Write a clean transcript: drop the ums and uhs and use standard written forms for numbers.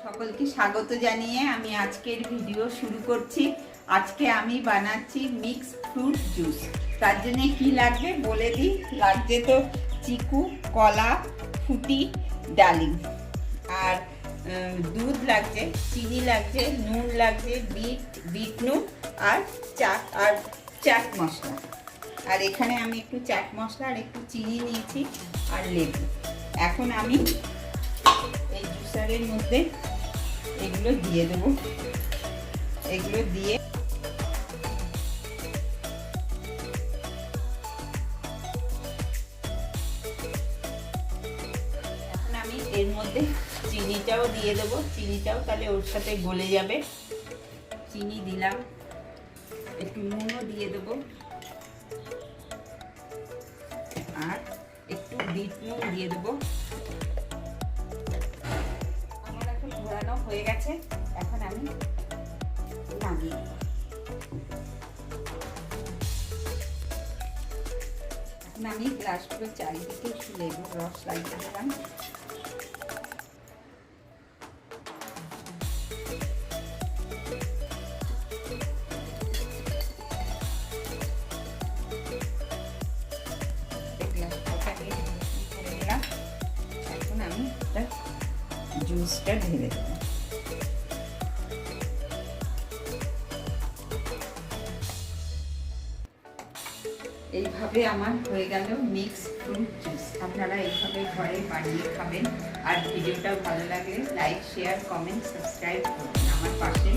সকলকে স্বাগত জানিয়ে আমি আজকের ভিডিও শুরু করছি। আজকে আমি বানাচ্ছি মিক্স ফ্রুট জুস। তার জন্য কি লাগবে বলে দিই। লাগছে তো চিকু, কলা, ফুটি, ডালিম, আর দুধ লাগছে, চিনি লাগছে, নুন লাগছে, বিট নুন, আর চাট মশলা। আর এখানে আমি একটু চাট মশলা আর একটু চিনি নিয়েছি আর লেবু। এখন আমি এই জুসারের মধ্যে এগুলো দিয়ে দেবো। এগুলো দিয়ে এখন আমি এর মধ্যে চিনিটাও দিয়ে দেবো। চিনিটাও তাহলে ওর সাথে গলে যাবে। চিনি দিলাম, একটু নুনও দিয়ে দেবো, আর একটু বিট নুন দিয়ে দেবো। আমার এখন ঘোরানো হয়ে গেছে, এখন আমি নামিয়ে দেবো। এখন আমি গ্লাসগুলো চারিদিকে একটু লেবুর রস লাগিয়ে দিলাম। এখন আমি জুসটা ঢেলে দেবো। এইভাবে আমার হয়ে গেল মিক্স ফ্রুট জুস। আপনারা এইভাবে ঘরে বানিয়ে খাবেন। আর ভিডিওটা ভালো লাগলে লাইক, শেয়ার, কমেন্ট, সাবস্ক্রাইব করুন। আমার পাশে